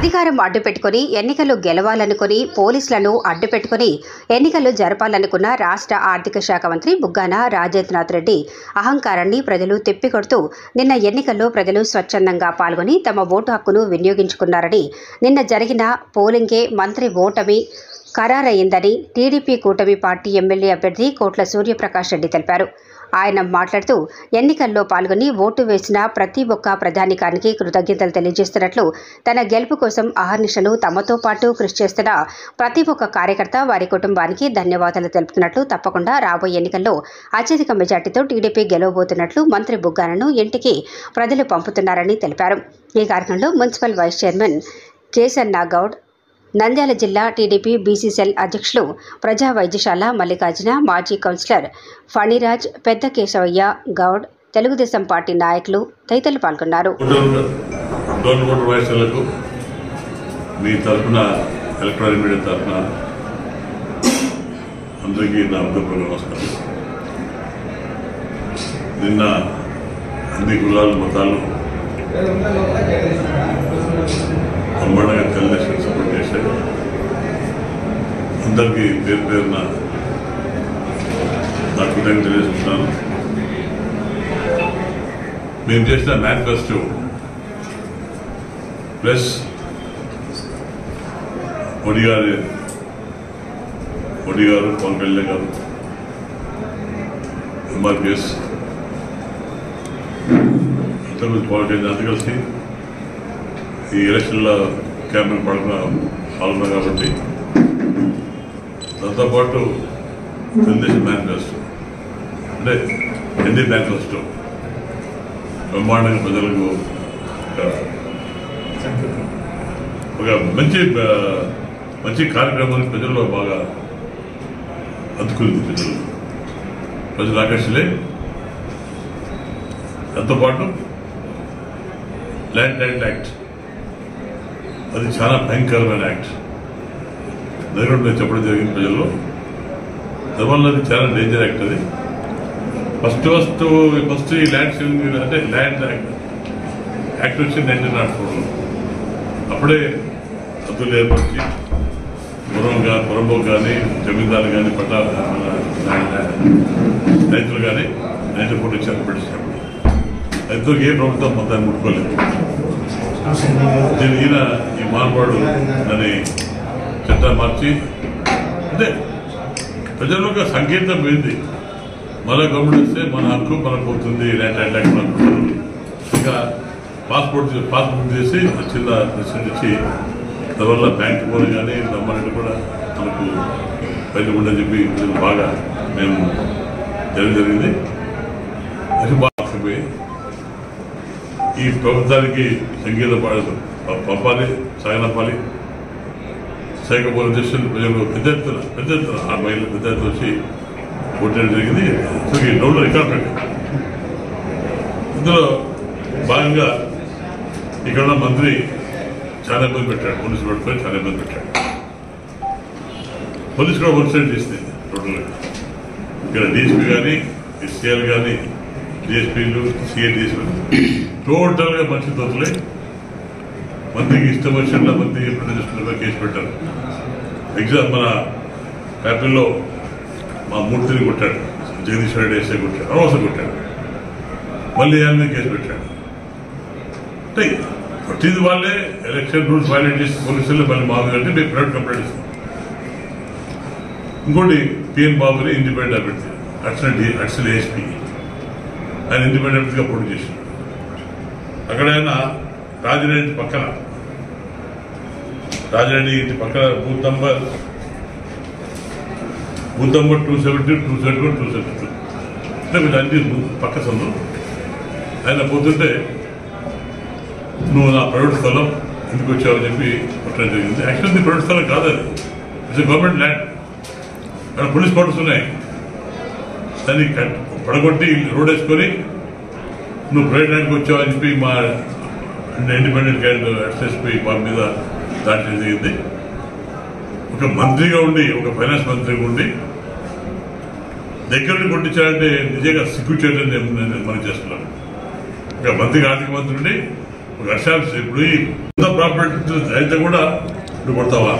అధికారం అడ్డుపెట్టుకుని ఎన్నికలు గెలవాలనుకుని పోలీసులను అడ్డుపెట్టుకుని ఎన్నికలు జరపాలనుకున్న రాష్ట్ర ఆర్థిక శాఖ మంత్రి బుగ్గాన రాజేంద్రనాథ్ రెడ్డి అహంకారాన్ని ప్రజలు తిప్పికొడుతూ నిన్న ఎన్నికల్లో ప్రజలు స్వచ్ఛందంగా పాల్గొని తమ ఓటు హక్కును వినియోగించుకున్నారని, నిన్న జరిగిన పోలింగే మంత్రి ఓటమి ఖరారయ్యిందని టీడీపీ కూటమి పార్టీ ఎమ్మెల్యే అభ్యర్థి కోట్ల సూర్యప్రకాష్ రెడ్డి తెలిపారు. ఆయన మాట్లాడుతూ ఎన్నికల్లో పాల్గొని ఓటు వేసిన ప్రతి ఒక్క ప్రజానీకానికి కృతజ్ఞతలు తెలియజేస్తున్నట్లు, తన గెలుపు కోసం అహర్నిశలు తమతో పాటు కృషి చేస్తున్న ప్రతి ఒక్క కార్యకర్త వారి కుటుంబానికి ధన్యవాదాలు తెలుపుతున్నట్లు, తప్పకుండా రాబోయే ఎన్నికల్లో అత్యధిక మెజార్టీతో టీడీపీ గెలవబోతున్నట్లు మంత్రి బుగ్గానను ఇంటికి ప్రజలు పంపుతున్నారని తెలిపారు. ఈ కార్యక్రమంలో municipal vice chairman Kesanna Goud, Nandyal జిల్లా టీడీపీ బీసీసీఎల్ అధ్యక్షులు, ప్రజా వైద్యశాల మల్లికార్జున, మాజీ కౌన్సిలర్ ఫణిరాజ్, పెద్ద కేశవయ్య గౌడ్, తెలుగుదేశం పార్టీ నాయకులు తదితరులు పాల్గొన్నారు. నిన్న అన్ని కులాలు మతాలు బ్రహ్మాండంగా తెలుగుదేశం సపోర్ట్ చేశారు. అందరికీ పేరు పేరున నా కృతజ్ఞతలు తెలియజేస్తున్నాను. మేము చేసిన మేనిఫెస్టో ప్లస్ మోడీ గారు, పవన్ కళ్యాణ్ గారు, ఎంఆర్పిఎస్ అంతా పవన్ కళ్యాణ్ అంతా కలిసి ఈ ఎలక్షన్ల క్యాంపెయిన్ పాల్గొన్నా కాబట్టి దాంతోపాటు తెలుగుదేశం మేనిఫెస్టో అంటే ఎన్డీ మేనిఫెస్టో బ్రహ్మాండంగా ప్రజలకు ఒక మంచి కార్యక్రమాన్ని ప్రజల్లో బాగా అందుకుంది. ప్రజలు ఆకర్షలే. దాంతోపాటు ల్యాండ్ టైటిల్ యాక్ట్, అది చాలా భయంకరమైన యాక్ట్. దగ్గర నేను చెప్పడం జరిగింది ప్రజల్లో. దానివల్ల అది చాలా డేంజర్ యాక్ట్. అది ఫస్ట్ ఈ ల్యాండ్ సేవింగ్ అంటే ల్యాండ్ యాక్ట్ వచ్చి 1904లో అప్పుడే హద్దులు ఏర్పరిచి పొరంబోకు కానీ, జమీందారు కానీ, రైతులు కానీ 1940 ఇచ్చారు పెట్టించినప్పుడు. రైతులకు ఏ ప్రభుత్వం మొత్తాన్ని ముట్టుకోలేదు. ఈయన ఈ మార్పాడు అని చట్టాన్ని మార్చి అంటే ప్రజలకు సంకేతం పోయింది. మళ్ళీ గవర్నమెంట్ వస్తే మన హక్కు మనకు పోతుంది, ఇంకా పాస్పోర్ట్ చేసి చిన్న రెసిడెంట్ ఇచ్చి దానివల్ల బ్యాంక్ పోనీ కానీ రమ్మని కూడా మనకు బయట ఉండని చెప్పి బాగా మేము జరిగింది. అది బాగా ఈ ప్రభుత్వానికి సంగీతం పంపాలి, సాగనప్పాలి. సైకపోల దేశం ప్రజలు పెద్ద ఎత్తున 6 మైళ్ళు పెద్ద ఎత్తున వచ్చి ఓటేయడం జరిగింది. అసలు ఈ డౌన్లో రికార్డ్ పెట్టింది. ఇందులో భాగంగా ఇక్కడ మంత్రి చాలా ఇబ్బంది పెట్టాడు. పోలీసులు పట్టుకొని చాలా ఇబ్బంది పెట్టాడు. పోలీసు కూడా వన్ సైడ్ చేసింది టోటల్గా. ఇక్కడ డీఎస్పీ కానీ, ఎస్సీఆర్ కానీ, డిఎస్పీలు, సిఐ డిఎస్పీ టోటల్గా మంచి తోతులే. మంత్రికి ఇష్టం వచ్చిన మంత్రి ప్రొటెస్టులుగా కేసు పెట్టారు. ఎగ్జామ్ మన యాపిల్లో మా మూర్తిని కొట్టాడు, జగదీశ్వర రెడ్డి ఎస్ఐ కొట్టాడు, అనవసరం కొట్టాడు. మళ్ళీ ఆయన మీద కేసు పెట్టాడు. అంటే కొట్టింది వాళ్ళే. ఎలక్షన్ రూల్స్ వైలేట్ చేసి పోలీసులు మళ్ళీ మామూలు అంటే మేము ప్రైవేట్ కంప్లైంట్ ఇస్తాం. ఇంకోటి పిఎన్ బాబుని ఇండిపెండెంట్ అభ్యర్థి, అడిషనల్ ఏఎస్పీ, ఆయన ఇండిపెండెంట్గా పోటీ చేశారు. అక్కడ ఆయన రాజిరెడ్డి ఇంటి పక్కన బూత్ నంబర్ 270, 271, 272 అంటే వీళ్ళు అన్ని పక్క సందు. ఆయన పోతుంటే నువ్వు నా ప్రైవేట్ స్థలం ఎందుకు వచ్చావని చెప్పి కొట్టడం జరిగింది. యాక్చువల్లీ ప్రైవేట్ స్థలం కాదు, అది ఇట్స్ గవర్నమెంట్ ల్యాండ్. అక్కడ పోలీస్ క్వార్టర్స్ ఉన్నాయి. దాన్ని పడగొట్టి రోడ్ వేసుకొని నువ్వు ప్రైవేట్ ల్యాండ్కి వచ్చావని చెప్పి మా ఇండిపెండెంట్ క్యాండిడేట్ ఎస్ఎస్పీ మా మీద దాడి జరిగింది. ఒక మంత్రిగా ఉండి, ఒక ఫైనాన్స్ మంత్రిగా ఉండి దగ్గర కొట్టించాలంటే నిజంగా సిగ్గు చేయడం మనం చేస్తున్నాం. ఒక మంత్రిగా ఆర్థిక మంత్రి ఉండి ఒక వర్షాలు ఇప్పుడు సొంత ప్రాపర్టీ అయితే కూడా నువ్వు కొడతావా?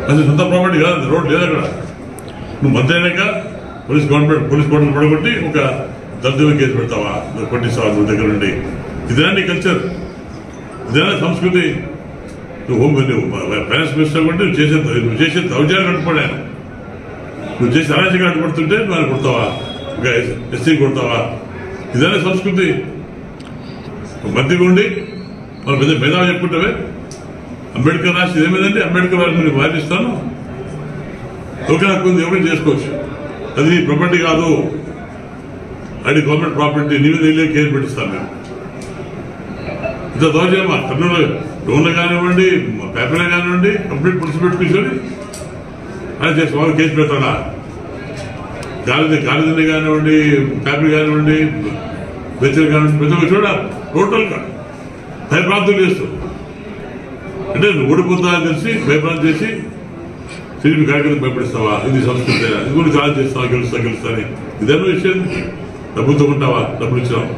అది సొంత ప్రాపర్టీ కాదు, రోడ్ లేదు అక్కడ. నువ్వు మంత్రి అయినాక పోలీస్ కోర్టులు పడగొట్టి ఒక దళితుల కేసు పెడతావా? కొట్టిస్తావా నువ్వు దగ్గర నుండి? ఇదేనా నీ కల్చర్? ఇదేనా సంస్కృతి? నువ్వు ఫైనాన్స్ మినిస్టర్ అంటే నువ్వు చేసే దౌర్జన్యం అడ్డుపడాను. నువ్వు చేసి అరాచకం అడ్డుపడుతుంటే నువ్వు కొడతావా? ఒక ఎస్సీ కొడతావా? ఇదేనా సంస్కృతి? మంత్రిగా ఉండి మన పెద్ద మేధావి చెప్పుకుంటావే. అంబేద్కర్ రాసి ఏమైందంటే అంబేద్కర్ వారిని వాదిస్తాను, ఓకే నాకు ఉంది, ఎవరైనా చేసుకోవచ్చు, అది నీ ప్రాపర్టీ కాదు, అది గవర్నమెంట్ ప్రాపర్టీ, నీ మీద వెళ్ళి కేసు పెట్టిస్తాను మేము. ఇంత దౌర్జన్యమా? కర్నూలు లోన్లు కానివ్వండి, పేపర్లు కానివ్వండి, కంప్లీట్ పులుసు పెట్టుకుని అని చేసి వాళ్ళు కేసు పెడతాడా? గాలిని కానివ్వండి, పేపర్ కానివ్వండి, బెచ్చలు కానివ్వండి, ప్రతి ఒక్క చూడ టోటల్గా భయప్రాంతులు చేస్తావు. అంటే నువ్వు ఓడిపోతావని తెలిసి భయప్రాంతం చేసి సిరిపి కార్యక్రమం భయపడిస్తావా? ఇది సంస్కృతి. ఇది కూడా చాలా చేస్తావా? గెలుస్తాని ఇదేమో విషయం. డబ్బుతో ఉంటావా? డబ్బులు ఇచ్చావు.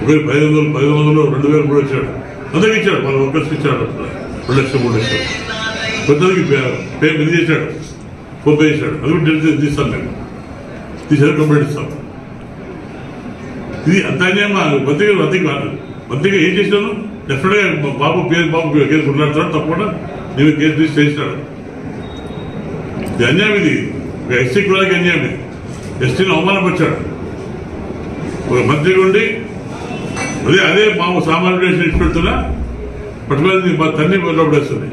1500 2000 కూడా వచ్చాడు, అందరికి ఇచ్చాడు, వాళ్ళు ఒక్కరికి ఇచ్చాడు 2 లక్షలు 3 లక్షలు. కొంతమందికి ఇది చేశాడు, ఫోన్ పే చేశాడు, అది కూడా తీస్తాను మేము, తీసారు కంప్లైంట్ ఇస్తాం. ఇది అంత అన్యాయమా? మంత్రిగా ఏం చేశాను? డెఫినెట్ గా బాబు కేసు కొట్లాడుతాడు, తప్పకుండా నేను కేసు తీసి చేసినాడు. ఇది అన్యాయం. ఇది ఎస్సీ కులానికి అన్యాయం. ఇది ఎస్టీని అవమానపరిచాడు ఒక మంత్రిగా ఉండి. అదే మాకు సామాన్య ఇచ్చి పెడుతున్నా పట్టుకుని మా తన్ని లోపడేస్తుంది.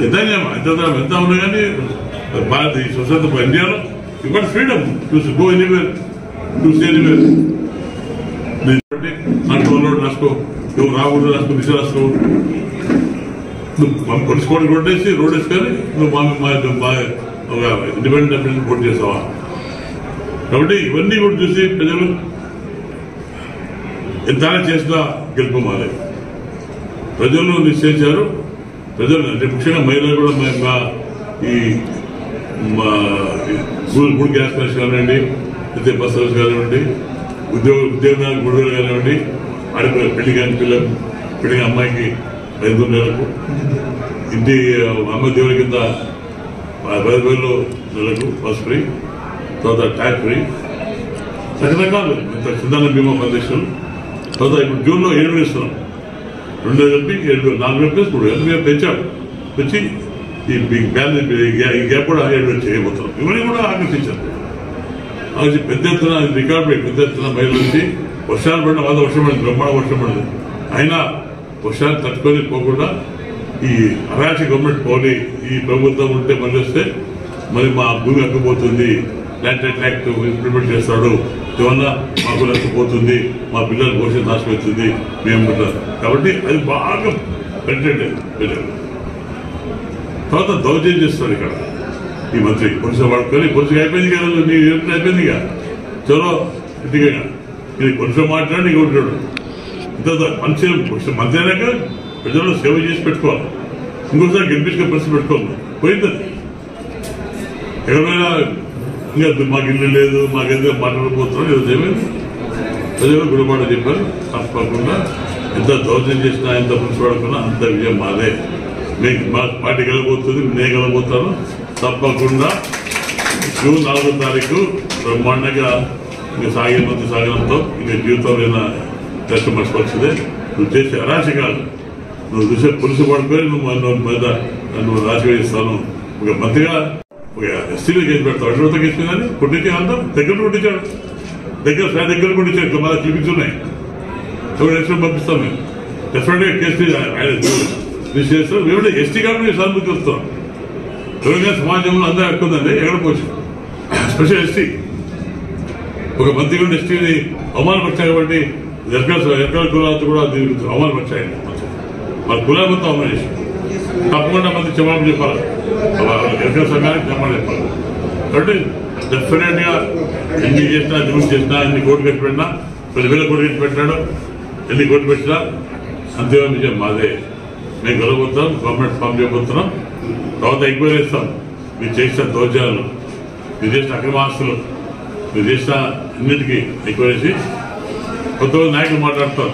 ఇదన్యాయమా? ఎంత ఉన్నా కానీ భారత స్వతంత్ర ఇండియాలో ఇవ్వండి freedom to go anywhere, to say anywhere. Road రాసుకో, నువ్వు రాకూడదు రాసుకో, దిశ రాసుకో, నువ్వు కొలుసుకోవడం కొట్టేసి రోడ్ వేసుకొని నువ్వు మా ఇండిపెండెంట్ అభ్యర్థిని పోటీ చేస్తావా? కాబట్టి ఇవన్నీ కూడా చూసి ప్రజలు ఎంత చేసినా గెలుపు మాలే ప్రజలు నిశ్చయించారు. ప్రజలు అంటే ముఖ్యంగా మహిళలు కూడా ఈ గుడి గ్యాస్ కనెక్షన్ కానివ్వండి, అయితే బస్ సర్వీస్ కానివ్వండి, ఉద్యోగాలకు 3,000 కానివ్వండి, ఆడిపోయి పెళ్లి కాని పెళ్లి అమ్మాయికి 5 నెలలకు, ఇంటి అమ్మాయి దేవుడి కింద 10,000 నెలకు బస్ ఫ్రీ, తర్వాత ట్యాక్స్ ఫ్రీ, రకరకాలు చిందన బీమా 10 లక్షలు. తర్వాత ఇప్పుడు జూన్లో 7 ఇస్తున్నాం, 2 కలిపి 7, 4 ప్లస్ 3 మేము పెంచాం. పెంచి ఈ గ్యాప్ కూడా 7 చేయబోతున్నాం. ఇవన్నీ కూడా ఆకర్షించారు. అది పెద్ద ఎత్తున రికార్డు పెద్ద ఎత్తున మహిళలు వచ్చి వర్షాలు పడిన వాళ్ళ వర్షం పడింది, బ్రహ్మాండ వర్షం పడింది. అయినా వర్షాలు తట్టుకొని పోకుండా ఈ అరాచక గవర్నమెంట్ పోలి ఈ ప్రభుత్వం ఉంటే మళ్ళీ వస్తే మరి మా భూమి అక్కుపోతుంది, ల్యాండ్ యాక్ట్ ఇంప్లిమెంట్ చేస్తాడు, ఏమన్నా మాకు నష్టపోతుంది, మా పిల్లల భవిష్యత్తు నాశపోతుంది మేము. కాబట్టి అది బాగా కంటెంట్. తర్వాత దౌర్జన్యం చేస్తాడు ఇక్కడ ఈ మంత్రి. పోలీసు వాడుకొని పోలీసుకి అయిపోయింది కదా, నీ అయిపోయింది ఇక చలో ఇంటికి ఇది కొంచెం మాట్లాడి నీకు ఉంటాడు. ఇంత మంచి మంత్రి అయినాక ప్రజల్లో సేవ చేసి పెట్టుకోవాలి. ఇంకోసారి గెలిపించుకునే పరిస్థితి పెట్టుకోవాలి. పోయింది ఎక్కడైనా ఇంకా మాకు ఇల్లు లేదు, మాకు ఎందుకు మాట్లాడకపోతున్నాం, ఈరోజు ఏమైంది ప్రజలు గుణపాఠ చెప్పారు. తప్పకుండా ఎంత దౌర్జన్యం చేసినా, ఎంత పులుసు పడుకున్నా అంత విజయం మాదే. మీకు మా పార్టీ గెలబోతుంది, నేను గెలబోతాను. తప్పకుండా జూన్ 4వ తారీఖు బ్రహ్మాండంగా ఇంకా సాగనంతో ఇంకా జీవితంలో కష్టం మర్చిపోతుంది. నువ్వు చేసే అరాచకాలు, నువ్వు చూసే పులుసు పడుకొని నువ్వు రాసివేస్తాను. ఒక మంత్రిగా ఒక ఎస్సీలో కేసు పెడతావు, అడ్డుతో కేసు మీద కొట్టించే అంటాం. దగ్గర కొట్టించాడు, దగ్గర కొట్టించాడు. మన క్లిపిక్స్ ఉన్నాయి, ఎక్స్ట్రా పంపిస్తాం మేము. డెఫినెట్గా కేసు రిజిస్టర్ చేస్తాం. ఏమిటంటే ఎస్టీ కాబట్టి సానుభూతి వస్తాం. తెలంగాణ సమాజంలో అందరూ ఎక్కుందండి. ఎక్కడ పోవచ్చు స్పెషల్ ఎస్టీ ఒక మంత్రి కూడా ఎస్టీని అవమానపరిచాయి. కాబట్టి ఎక్కడ కులాలతో కూడా అవమానపరిచాయి. వాళ్ళ కులాల మొత్తం అవమానం చేసి తప్పకుండా మంది జవాబు చెప్పాలి. ఎక్కడ సంఘానికి జవాబు చెప్పాలి. కాబట్టి డెఫినెట్ గా ఎన్ని చేసినా, దిగులు చేసినా, ఎన్ని కోట్లు కట్టి పెట్టినా, 10,000 కోట్లు కట్టి పెట్టినాడు, ఎన్ని కోట్లు పెట్టినా అంతిమ విజయం మాదే. మేము గెలవబోతున్నాం, గవర్నమెంట్ ఫామ్ చేయబోతున్నాం. తర్వాత ఎంక్వైరీ ఇస్తాం. మీరు చేసిన దౌర్జన్యాలు, మీరు చేసిన అక్రమాస్తులు, మీరు చేసిన అన్నిటికీ ఎంక్వైరీ చేసి కొంతమంది నాయకులు మాట్లాడతారు.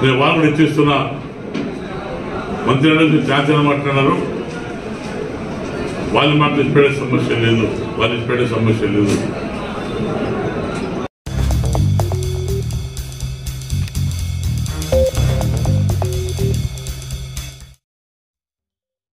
నేను వాళ్ళు కూడా ఇచ్చేస్తున్నా. మంత్రి అనేది ఛార్జీలు మాట్లాడినారు. వాళ్ళు మాత్రం ఇచ్చిపెట్టే సమస్య లేదు, వాళ్ళు ఇచ్చిపెట్టే సమస్య లేదు.